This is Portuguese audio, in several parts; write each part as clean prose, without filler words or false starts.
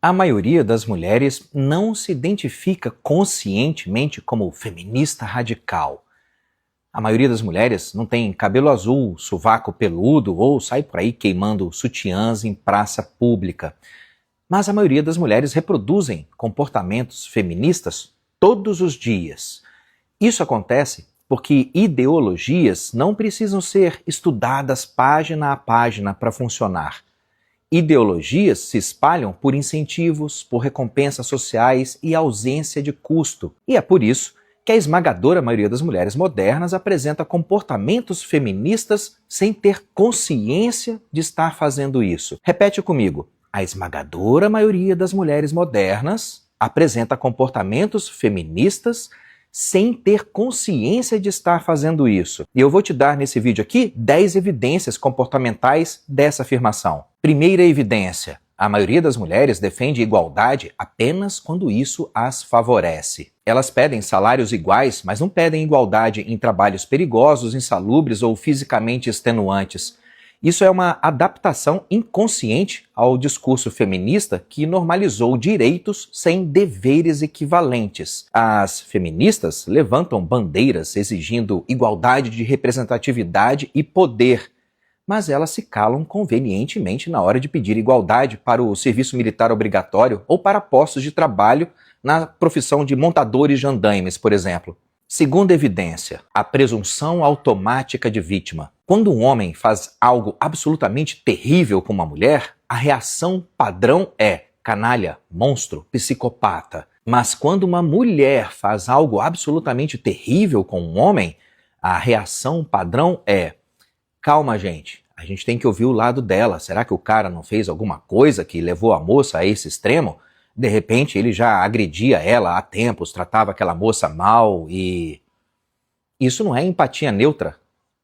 A maioria das mulheres não se identifica conscientemente como feminista radical. A maioria das mulheres não tem cabelo azul, sovaco peludo ou sai por aí queimando sutiãs em praça pública. Mas a maioria das mulheres reproduzem comportamentos feministas todos os dias. Isso acontece porque ideologias não precisam ser estudadas página a página para funcionar. Ideologias se espalham por incentivos, por recompensas sociais e ausência de custo. E é por isso que a esmagadora maioria das mulheres modernas apresenta comportamentos feministas sem ter consciência de estar fazendo isso. Repete comigo. A esmagadora maioria das mulheres modernas apresenta comportamentos feministas sem ter consciência de estar fazendo isso. E eu vou te dar nesse vídeo aqui 10 evidências comportamentais dessa afirmação. Primeira evidência: a maioria das mulheres defende igualdade apenas quando isso as favorece. Elas pedem salários iguais, mas não pedem igualdade em trabalhos perigosos, insalubres ou fisicamente extenuantes. Isso é uma adaptação inconsciente ao discurso feminista que normalizou direitos sem deveres equivalentes. As feministas levantam bandeiras exigindo igualdade de representatividade e poder, mas elas se calam convenientemente na hora de pedir igualdade para o serviço militar obrigatório ou para postos de trabalho na profissão de montadores de andaimes, por exemplo. Segunda evidência: a presunção automática de vítima. Quando um homem faz algo absolutamente terrível com uma mulher, a reação padrão é canalha, monstro, psicopata. Mas quando uma mulher faz algo absolutamente terrível com um homem, a reação padrão é: calma, gente, a gente tem que ouvir o lado dela. Será que o cara não fez alguma coisa que levou a moça a esse extremo? De repente ele já agredia ela há tempos, tratava aquela moça mal e... Isso não é empatia neutra.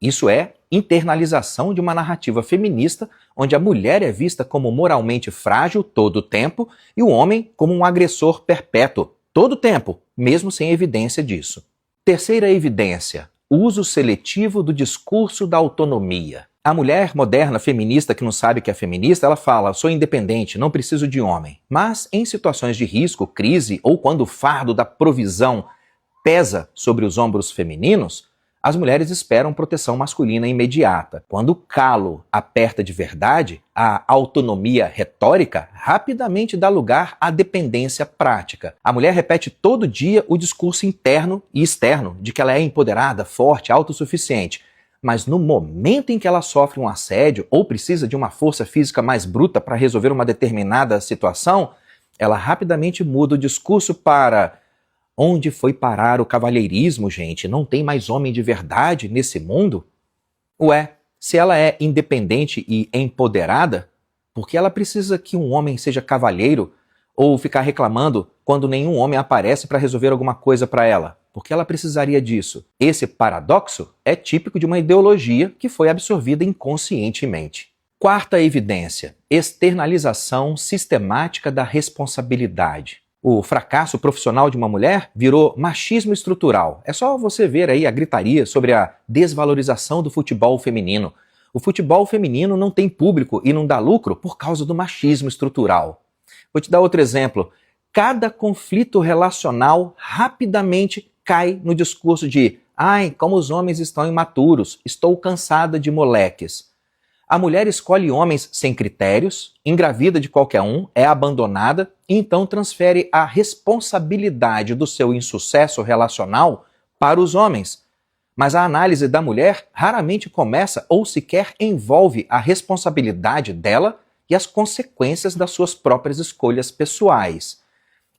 Isso é internalização de uma narrativa feminista onde a mulher é vista como moralmente frágil todo o tempo e o homem como um agressor perpétuo todo o tempo, mesmo sem evidência disso. Terceira evidência: o uso seletivo do discurso da autonomia. A mulher moderna feminista que não sabe que é feminista, ela fala: sou independente, não preciso de homem. Mas em situações de risco, crise ou quando o fardo da provisão pesa sobre os ombros femininos, as mulheres esperam proteção masculina imediata. Quando o calo aperta de verdade, a autonomia retórica rapidamente dá lugar à dependência prática. A mulher repete todo dia o discurso interno e externo de que ela é empoderada, forte, autossuficiente. Mas no momento em que ela sofre um assédio ou precisa de uma força física mais bruta para resolver uma determinada situação, ela rapidamente muda o discurso para: onde foi parar o cavalheirismo, gente? Não tem mais homem de verdade nesse mundo? Ué, se ela é independente e empoderada, por que ela precisa que um homem seja cavalheiro ou ficar reclamando quando nenhum homem aparece para resolver alguma coisa para ela? Por que ela precisaria disso? Esse paradoxo é típico de uma ideologia que foi absorvida inconscientemente. Quarta evidência: externalização sistemática da responsabilidade. O fracasso profissional de uma mulher virou machismo estrutural. É só você ver aí a gritaria sobre a desvalorização do futebol feminino. O futebol feminino não tem público e não dá lucro por causa do machismo estrutural. Vou te dar outro exemplo. Cada conflito relacional rapidamente cai no discurso de: ai, como os homens estão imaturos, estou cansada de moleques. A mulher escolhe homens sem critérios, engravida de qualquer um, é abandonada e então transfere a responsabilidade do seu insucesso relacional para os homens. Mas a análise da mulher raramente começa ou sequer envolve a responsabilidade dela e as consequências das suas próprias escolhas pessoais.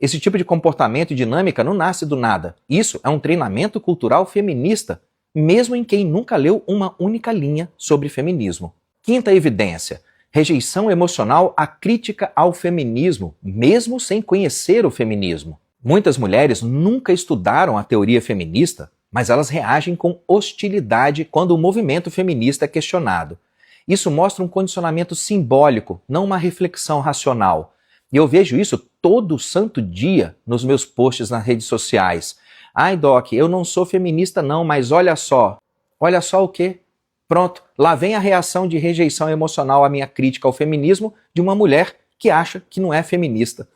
Esse tipo de comportamento e dinâmica não nasce do nada. Isso é um treinamento cultural feminista, mesmo em quem nunca leu uma única linha sobre feminismo. Quinta evidência: rejeição emocional à crítica ao feminismo, mesmo sem conhecer o feminismo. Muitas mulheres nunca estudaram a teoria feminista, mas elas reagem com hostilidade quando o movimento feminista é questionado. Isso mostra um condicionamento simbólico, não uma reflexão racional. E eu vejo isso todo santo dia nos meus posts nas redes sociais. Ai, Doc, eu não sou feminista não, mas olha só. Olha só o quê? Pronto, lá vem a reação de rejeição emocional à minha crítica ao feminismo de uma mulher que acha que não é feminista.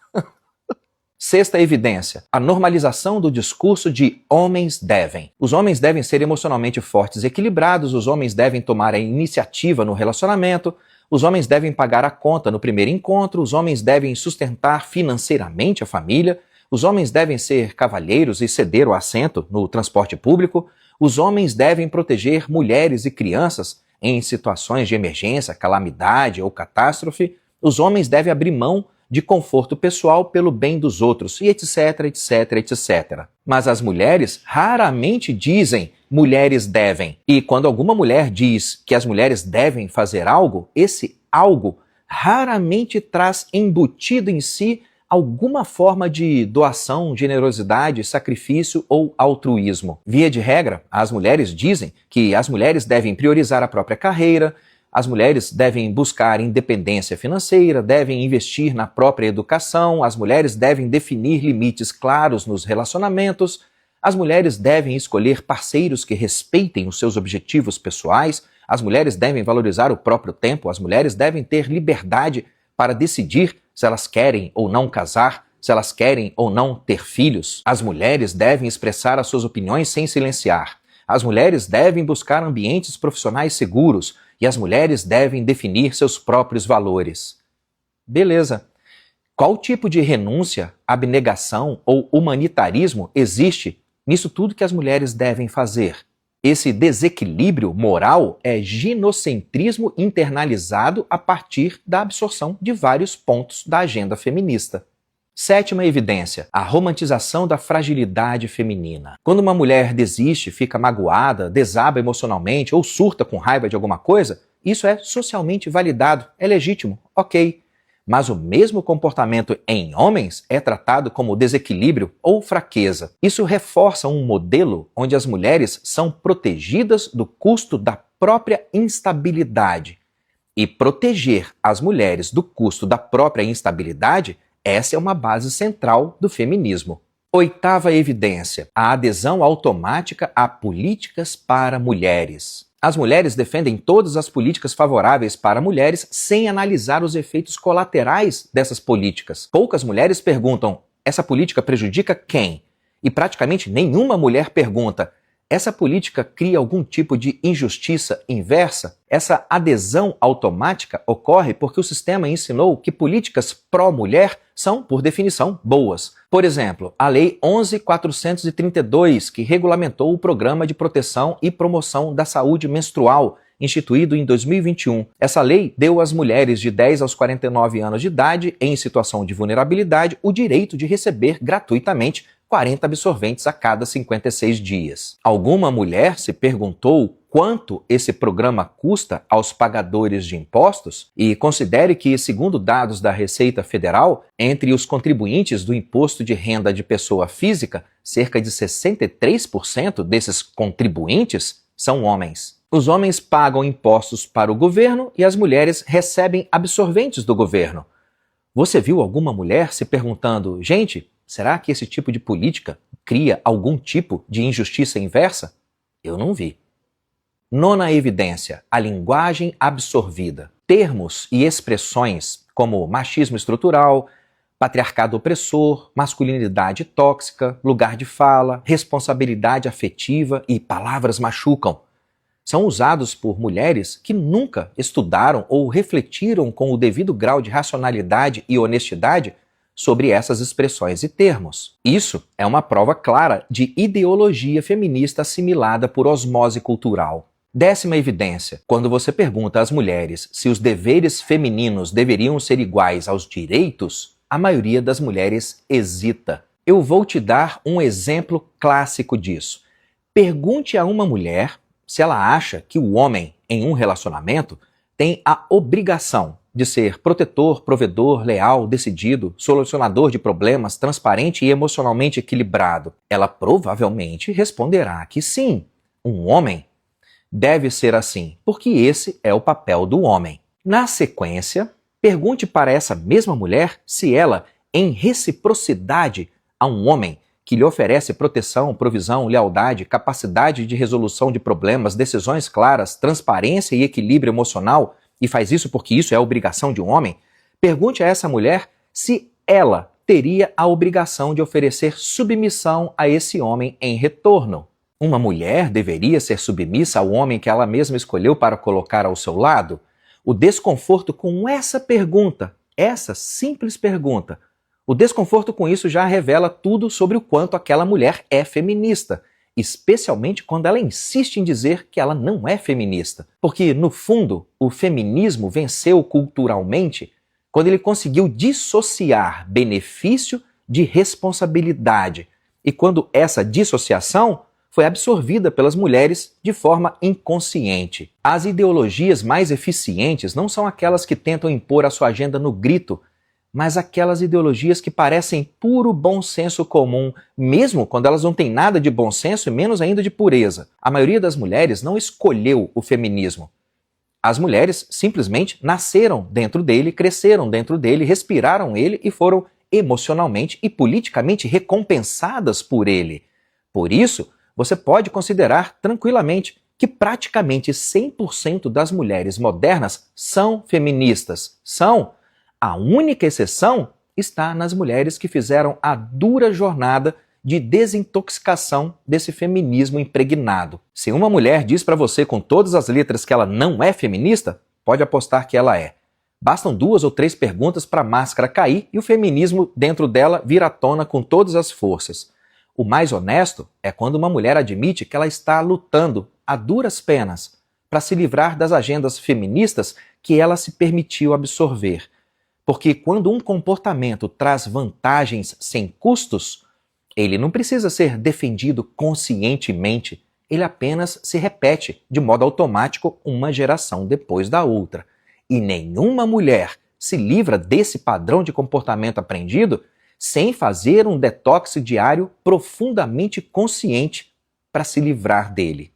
Sexta evidência, a normalização do discurso de homens devem. Os homens devem ser emocionalmente fortes e equilibrados, os homens devem tomar a iniciativa no relacionamento, os homens devem pagar a conta no primeiro encontro, os homens devem sustentar financeiramente a família, os homens devem ser cavalheiros e ceder o assento no transporte público, os homens devem proteger mulheres e crianças em situações de emergência, calamidade ou catástrofe, os homens devem abrir mão de conforto pessoal pelo bem dos outros, e etc, etc, etc. Mas as mulheres raramente dizem mulheres devem. E quando alguma mulher diz que as mulheres devem fazer algo, esse algo raramente traz embutido em si alguma forma de doação, generosidade, sacrifício ou altruísmo. Via de regra, as mulheres dizem que as mulheres devem priorizar a própria carreira, as mulheres devem buscar independência financeira, devem investir na própria educação, as mulheres devem definir limites claros nos relacionamentos, as mulheres devem escolher parceiros que respeitem os seus objetivos pessoais, as mulheres devem valorizar o próprio tempo, as mulheres devem ter liberdade para decidir se elas querem ou não casar, se elas querem ou não ter filhos. As mulheres devem expressar as suas opiniões sem silenciar. As mulheres devem buscar ambientes profissionais seguros e as mulheres devem definir seus próprios valores. Beleza. Qual tipo de renúncia, abnegação ou humanitarismo existe nisso tudo que as mulheres devem fazer? Esse desequilíbrio moral é ginocentrismo internalizado a partir da absorção de vários pontos da agenda feminista. Sétima evidência, a romantização da fragilidade feminina. Quando uma mulher desiste, fica magoada, desaba emocionalmente ou surta com raiva de alguma coisa, isso é socialmente validado, é legítimo, ok. Mas o mesmo comportamento em homens é tratado como desequilíbrio ou fraqueza. Isso reforça um modelo onde as mulheres são protegidas do custo da própria instabilidade. E proteger as mulheres do custo da própria instabilidade, essa é uma base central do feminismo. Oitava evidência, a adesão automática a políticas para mulheres. As mulheres defendem todas as políticas favoráveis para mulheres sem analisar os efeitos colaterais dessas políticas. Poucas mulheres perguntam, essa política prejudica quem? E praticamente nenhuma mulher pergunta, essa política cria algum tipo de injustiça inversa? Essa adesão automática ocorre porque o sistema ensinou que políticas pró-mulher são, por definição, boas. Por exemplo, a Lei 11.432, que regulamentou o Programa de Proteção e Promoção da Saúde Menstrual, instituído em 2021. Essa lei deu às mulheres de 10 aos 49 anos de idade, em situação de vulnerabilidade, o direito de receber gratuitamente 40 absorventes a cada 56 dias. Alguma mulher se perguntou quanto esse programa custa aos pagadores de impostos? E considere que, segundo dados da Receita Federal, entre os contribuintes do Imposto de Renda de Pessoa Física, cerca de 63% desses contribuintes são homens. Os homens pagam impostos para o governo e as mulheres recebem absorventes do governo. Você viu alguma mulher se perguntando, gente, será que esse tipo de política cria algum tipo de injustiça inversa? Eu não vi. Nona evidência, a linguagem absorvida. Termos e expressões como machismo estrutural, patriarcado opressor, masculinidade tóxica, lugar de fala, responsabilidade afetiva e palavras machucam são usados por mulheres que nunca estudaram ou refletiram com o devido grau de racionalidade e honestidade sobre essas expressões e termos. Isso é uma prova clara de ideologia feminista assimilada por osmose cultural. Décima evidência, quando você pergunta às mulheres se os deveres femininos deveriam ser iguais aos direitos, a maioria das mulheres hesita. Eu vou te dar um exemplo clássico disso. Pergunte a uma mulher se ela acha que o homem, em um relacionamento, tem a obrigação de ser protetor, provedor, leal, decidido, solucionador de problemas, transparente e emocionalmente equilibrado. Ela provavelmente responderá que sim, um homem deve ser assim, porque esse é o papel do homem. Na sequência, pergunte para essa mesma mulher se ela, em reciprocidade a um homem que lhe oferece proteção, provisão, lealdade, capacidade de resolução de problemas, decisões claras, transparência e equilíbrio emocional, e faz isso porque isso é a obrigação de um homem, Pergunte a essa mulher se ela teria a obrigação de oferecer submissão a esse homem em retorno. Uma mulher deveria ser submissa ao homem que ela mesma escolheu para colocar ao seu lado? O desconforto com essa pergunta, essa simples pergunta, o desconforto com isso já revela tudo sobre o quanto aquela mulher é feminista, especialmente quando ela insiste em dizer que ela não é feminista. Porque, no fundo, o feminismo venceu culturalmente quando ele conseguiu dissociar benefício de responsabilidade e quando essa dissociação foi absorvida pelas mulheres de forma inconsciente. As ideologias mais eficientes não são aquelas que tentam impor a sua agenda no grito, mas aquelas ideologias que parecem puro bom senso comum, mesmo quando elas não têm nada de bom senso e menos ainda de pureza. A maioria das mulheres não escolheu o feminismo. As mulheres simplesmente nasceram dentro dele, cresceram dentro dele, respiraram ele e foram emocionalmente e politicamente recompensadas por ele. Por isso, você pode considerar tranquilamente que praticamente 100% das mulheres modernas são feministas. São. A única exceção está nas mulheres que fizeram a dura jornada de desintoxicação desse feminismo impregnado. Se uma mulher diz para você com todas as letras que ela não é feminista, pode apostar que ela é. Bastam 2 ou 3 perguntas para a máscara cair e o feminismo dentro dela vir à tona com todas as forças. O mais honesto é quando uma mulher admite que ela está lutando a duras penas para se livrar das agendas feministas que ela se permitiu absorver. Porque quando um comportamento traz vantagens sem custos, ele não precisa ser defendido conscientemente, ele apenas se repete de modo automático uma geração depois da outra. E nenhuma mulher se livra desse padrão de comportamento aprendido sem fazer um detox diário profundamente consciente para se livrar dele.